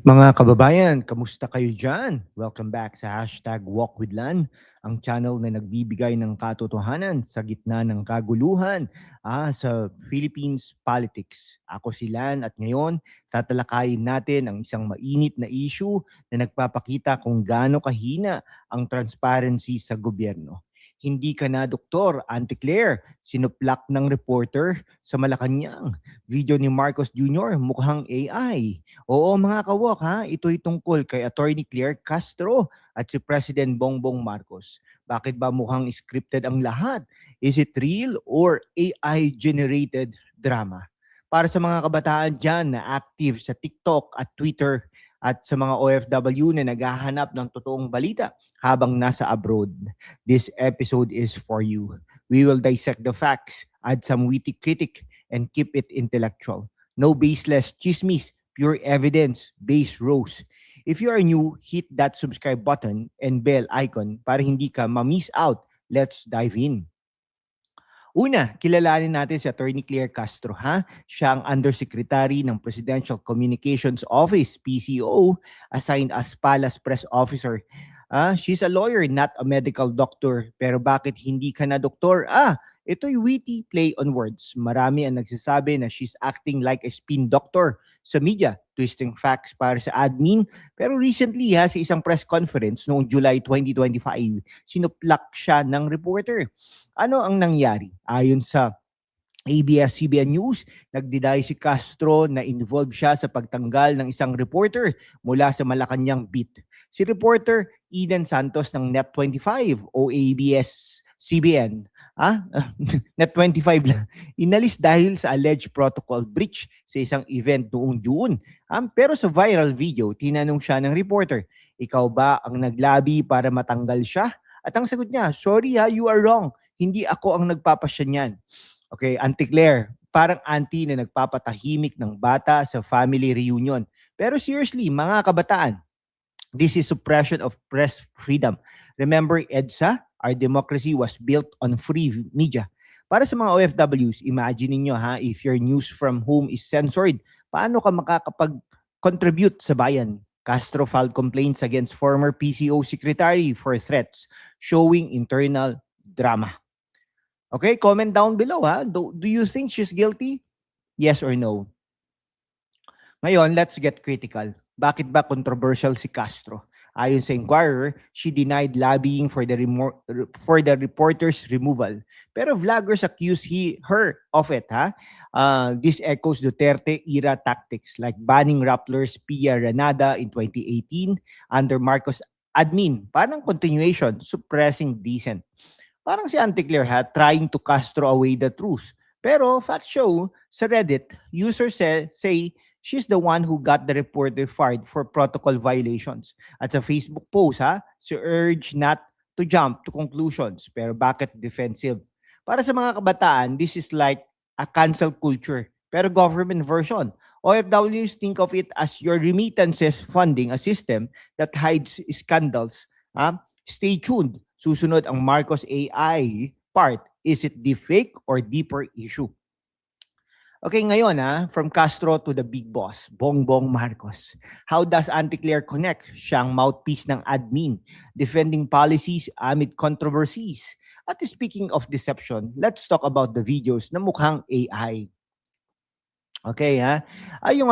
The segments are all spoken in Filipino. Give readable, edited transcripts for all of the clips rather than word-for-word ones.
Mga kababayan, kamusta kayo dyan? Welcome back sa Hashtag Walk with Lan, ang channel na nagbibigay ng katotohanan sa gitna ng kaguluhan sa Philippines politics. Ako si Lan at ngayon tatalakayin natin ang isang mainit na issue na nagpapakita kung gaano kahina ang transparency sa gobyerno. Hindi ka na doktor, Auntie Claire, sinuplak ng reporter sa Malacanang. Video ni Marcos Jr. mukhang AI. Oo mga kawok ha, ito'y tungkol kay Attorney Claire Castro at si President Bongbong Marcos. Bakit ba mukhang scripted ang lahat? Is it real or AI-generated drama? Para sa mga kabataan dyan na active sa TikTok at Twitter at sa mga OFW na naghahanap ng totoong balita habang nasa abroad, this episode is for you. We will dissect the facts, add some witty critic, and keep it intellectual. No baseless chismis, pure evidence-based roast. If you are new, hit that subscribe button and bell icon para hindi ka ma-miss out. Let's dive in. Una, kilalanin natin si Attorney Claire Castro, ha? Siya ang Undersecretary ng Presidential Communications Office, PCO, assigned as Palace Press Officer. She's a lawyer, not a medical doctor. Pero bakit hindi ka na doktor? Ito'y witty play on words. Marami ang nagsasabi na she's acting like a spin doctor sa media, twisting facts para sa admin. Pero recently, sa isang press conference noong July 2025, sinuplak siya ng reporter. Ano ang nangyari? Ayon sa ABS-CBN News, nagdinay si Castro na involved siya sa pagtanggal ng isang reporter mula sa Malacanang beat. Si reporter Eden Santos ng Net25 o ABS-CBN, Net25 lang, inalis dahil sa alleged protocol breach sa isang event noong June. Pero sa viral video, tinanong siya ng reporter, ikaw ba ang naglabi para matanggal siya? At ang sagot niya, sorry you are wrong. Hindi ako ang nagpapasya niyan. Okay, Auntie Claire, parang auntie na nagpapatahimik ng bata sa family reunion. Pero seriously, mga kabataan, this is suppression of press freedom. Remember EDSA? Our democracy was built on free media. Para sa mga OFWs, imagine niyo if your news from home is censored, paano ka makakapag-contribute sa bayan? Castro filed complaints against former PCO secretary for threats, showing internal drama. Okay, comment down below Do you think she's guilty? Yes or no? Ngayon, let's get critical. Bakit ba controversial si Castro? Ayon sa Inquirer, she denied lobbying for the reporter's removal. Pero vloggers accuse her of it. This echoes Duterte-era tactics like banning Rappler's Pia Ranada in 2018 under Marcos admin. Parang continuation, suppressing dissent. Parang si Auntie Claire trying to Castro away the truth. Pero fact show, sa Reddit, users say she's the one who got the reporter fired for protocol violations. At sa Facebook post, she urged not to jump to conclusions. Pero bakit defensive? Para sa mga kabataan, this is like a cancel culture. Pero government version. OFWs think of it as your remittances funding a system that hides scandals. Stay tuned. Susunod ang Marcos AI part. Is it deepfake or deeper issue? Okay, ngayon from Castro to the big boss, Bongbong Marcos. How does Auntie Claire connect? Siyang mouthpiece ng admin, defending policies amid controversies. At speaking of deception, let's talk about the videos na mukhang AI. Okay, yung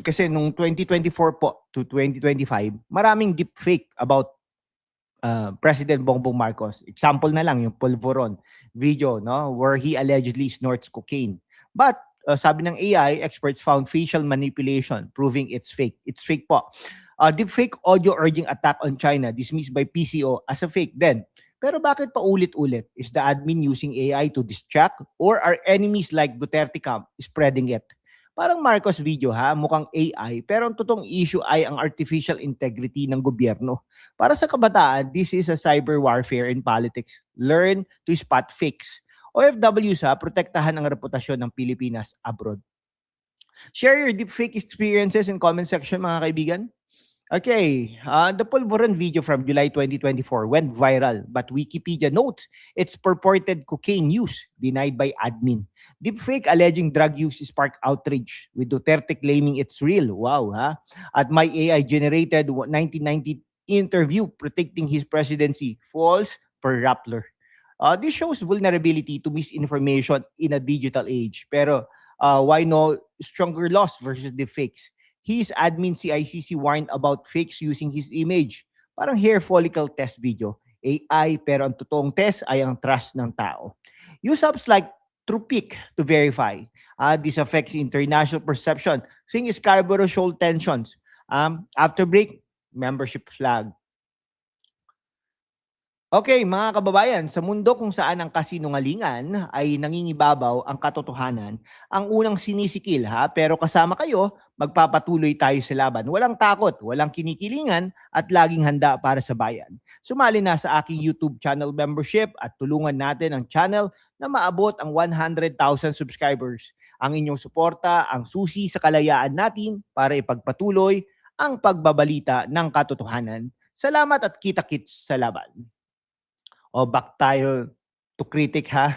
kasi nung 2024 po to 2025, maraming deepfake about President Bongbong Marcos. Example na lang yung Polvoron video, no, where he allegedly snorts cocaine. But sabi ng AI, experts found facial manipulation, proving it's fake. It's fake po. Deepfake audio urging attack on China dismissed by PCO as a fake then. Pero bakit pa ulit-ulit? Is the admin using AI to distract or are enemies like Duterte camp spreading it? Parang Marcos video mukhang AI, pero ang totoong issue ay ang artificial integrity ng gobyerno. Para sa kabataan, this is a cyber warfare in politics. Learn to spot fakes. OFWs protektahan ang reputasyon ng Pilipinas abroad. Share your deepfake experiences in comment section mga kaibigan. Okay, the Pulmoran video from July 2024 went viral, but Wikipedia notes it's purported cocaine use denied by admin. Deepfake alleging drug use sparked outrage, with Duterte claiming it's real. Wow, ha? At my AI generated 1990 interview predicting his presidency, false per Rappler. This shows vulnerability to misinformation in a digital age. Pero why no stronger laws versus deepfakes? His admin CICC warned about fakes using his image. Parang hair follicle test video. AI, pero ang totoong test ay ang trust ng tao. Use apps like TruePic to verify. This affects international perception. Seeing Scarborough Shoal tensions. After break, membership flag. Okay, mga kababayan, sa mundo kung saan ang kasinungalingan ay nangingibabaw ang katotohanan, ang unang sinisikil ha, pero kasama kayo, magpapatuloy tayo sa laban. Walang takot, walang kinikilingan at laging handa para sa bayan. Sumali na sa aking YouTube channel membership at tulungan natin ang channel na maabot ang 100,000 subscribers. Ang inyong suporta ang susi sa kalayaan natin para ipagpatuloy ang pagbabalita ng katotohanan. Salamat at kita-kits sa laban. O back tayo to critic ha.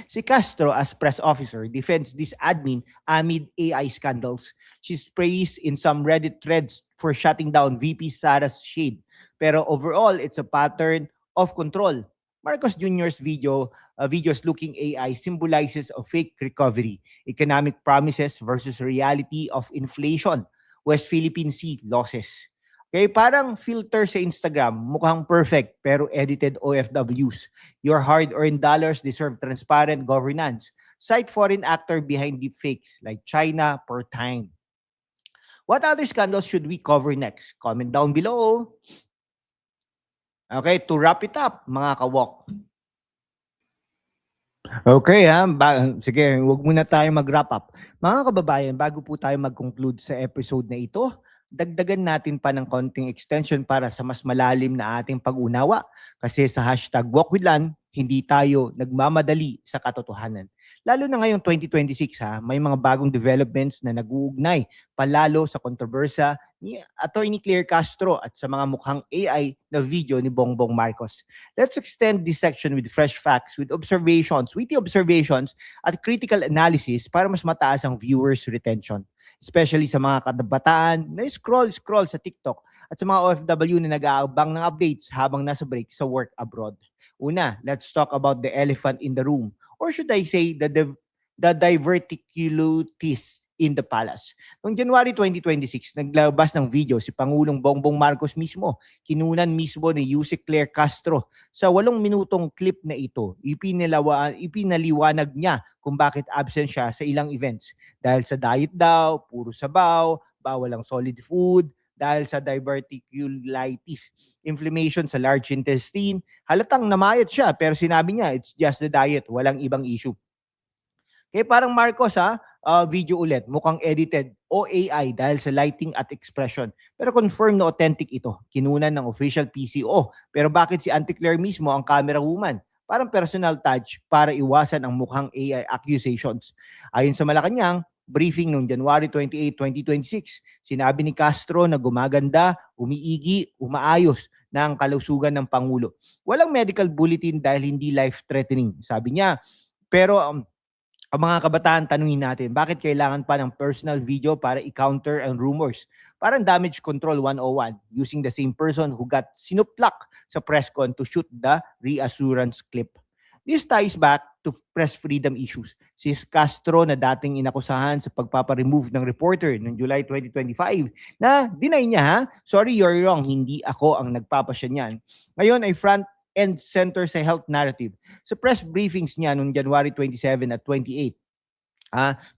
Si Castro as press officer defends this admin amid AI scandals. She's praised in some Reddit threads for shutting down VP Sara's shade. Pero overall, it's a pattern of control. Marcos Jr.'s videos looking AI symbolizes a fake recovery, economic promises versus reality of inflation, West Philippine Sea losses. Okay, parang filter sa Instagram, mukhang perfect pero edited OFWs. Your hard-earned dollars deserve transparent governance. Cite foreign actor behind deepfakes like China per time. What other scandals should we cover next? Comment down below. Okay, to wrap it up, mga kawok. Okay ha, sige, wag muna tayo mag-wrap up. Mga kababayan, bago po tayo mag-conclude sa episode na ito, dagdagan natin pa ng konting extension para sa mas malalim na ating pag-unawa. Kasi sa hashtag #WalkWithLan, hindi tayo nagmamadali sa katotohanan. Lalo na ngayong 2026 ha, may mga bagong developments na nag-uugnay palalo sa kontrobersya ni Attorney Claire Castro at sa mga mukhang AI na video ni Bongbong Marcos. Let's extend this section with fresh facts, with observations, witty observations at critical analysis para mas mataas ang viewers' retention. Especially sa mga kabataan na scroll sa TikTok at sa mga OFW na nag-aabang ng updates habang nasa break sa work abroad. Una, let's talk about the elephant in the room. Or should I say, the diverticulitis in the palace. Noong January 2026, naglabas ng video si Pangulong Bongbong Marcos mismo. Kinunan mismo ni Yusek Claire Castro. Sa 8 minutong clip na ito, ipinaliwanag niya kung bakit absent siya sa ilang events. Dahil sa diet daw, puro sabaw, bawal ang solid food, dahil sa diverticulitis, inflammation sa large intestine. Halatang namayat siya pero sinabi niya it's just the diet, walang ibang issue. Kaya parang Marcos video ulit, mukhang edited o AI dahil sa lighting at expression. Pero confirm na authentic ito, kinunan ng official PCO. Pero bakit si Auntie Claire mismo ang camera woman? Parang personal touch para iwasan ang mukhang AI accusations. Ayon sa Malacanang, briefing noong January 28, 2026, sinabi ni Castro na gumaganda, umiigi, umaayos na ang kalusugan ng Pangulo. Walang medical bulletin dahil hindi life-threatening, sabi niya. Pero ang mga kabataan, tanungin natin, bakit kailangan pa ng personal video para i-counter ang rumors? Parang damage control 101, using the same person who got sinuplak sa press con to shoot the reassurance clip. This ties back to press freedom issues. Si Castro na dating inakusahan sa pagpaparemove ng reporter noong July 2025 na deny niya sorry, you're wrong, hindi ako ang nagpapasya niyan. Ngayon ay front and center sa health narrative. Sa press briefings niya noong January 27 at 28,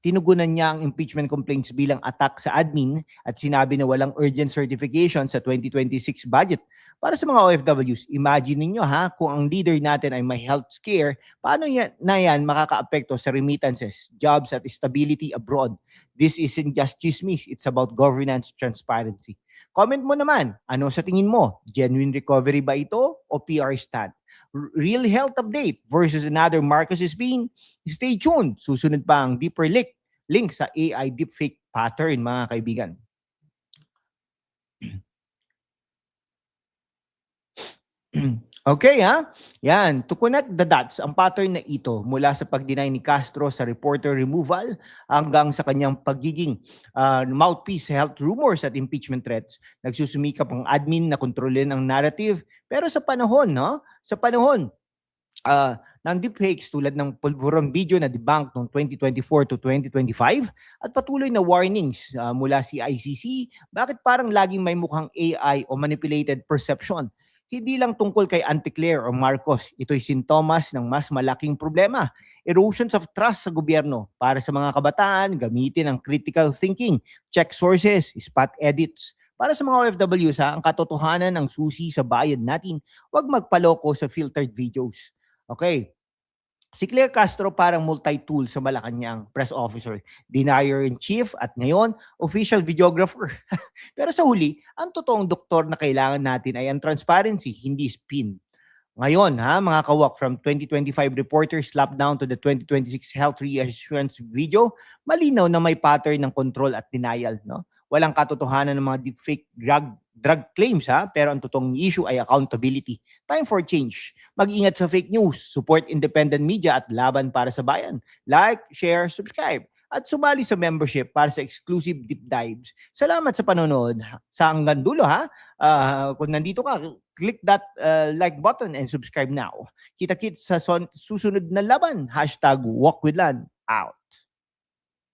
tinugunan niya ang impeachment complaints bilang attack sa admin at sinabi na walang urgent certification sa 2026 budget. Para sa mga OFWs, imagine niyo kung ang leader natin ay may health scare, paano yan makakaapekto sa remittances, jobs at stability abroad? This isn't just chismis, it's about governance transparency. Comment mo naman, ano sa tingin mo? Genuine recovery ba ito o PR stunt? Real health update versus another Marcos spin? Stay tuned. Susunod pa ang deeper link sa AI deepfake pattern, mga kaibigan. Okay, ha? Yan. To connect the dots, ang pattern na ito mula sa pag-deny ni Castro sa reporter removal hanggang sa kanyang pagiging mouthpiece sa health rumors at impeachment threats. Nagsusumikap ang admin na kontrolin ang narrative. Pero sa panahon, no? Sa panahon ng deepfakes tulad ng pulburon video na debunk noong 2024 to 2025 at patuloy na warnings mula si ICC, bakit parang laging may mukhang AI o manipulated perception? Hindi lang tungkol kay Anticlair o Marcos, ito'y sintomas ng mas malaking problema. Erosions of trust sa gobyerno. Para sa mga kabataan, gamitin ang critical thinking, check sources, spot edits. Para sa mga OFWs, ang katotohanan ang susi sa bayan natin. Huwag magpaloko sa filtered videos. Okay. Si Claire Castro parang multi-tool sa Malacanang, press officer, denier-in-chief at ngayon, official videographer. Pero sa huli, ang totoong doktor na kailangan natin ay ang transparency, hindi spin. Ngayon, mga kawak, from 2025 reporter slap down to the 2026 health reassurance video, malinaw na may pattern ng control at denial. No? Walang katotohanan ng mga deepfake drug claims, pero ang totoong issue ay accountability. Time for change. Mag-ingat sa fake news, support independent media at laban para sa bayan. Like, share, subscribe at sumali sa membership para sa exclusive deep dives. Salamat sa panonood. Sa hanggang dulo, kung nandito ka, click that like button and subscribe now. Kita-kits sa susunod na laban. #WalkWithLan out.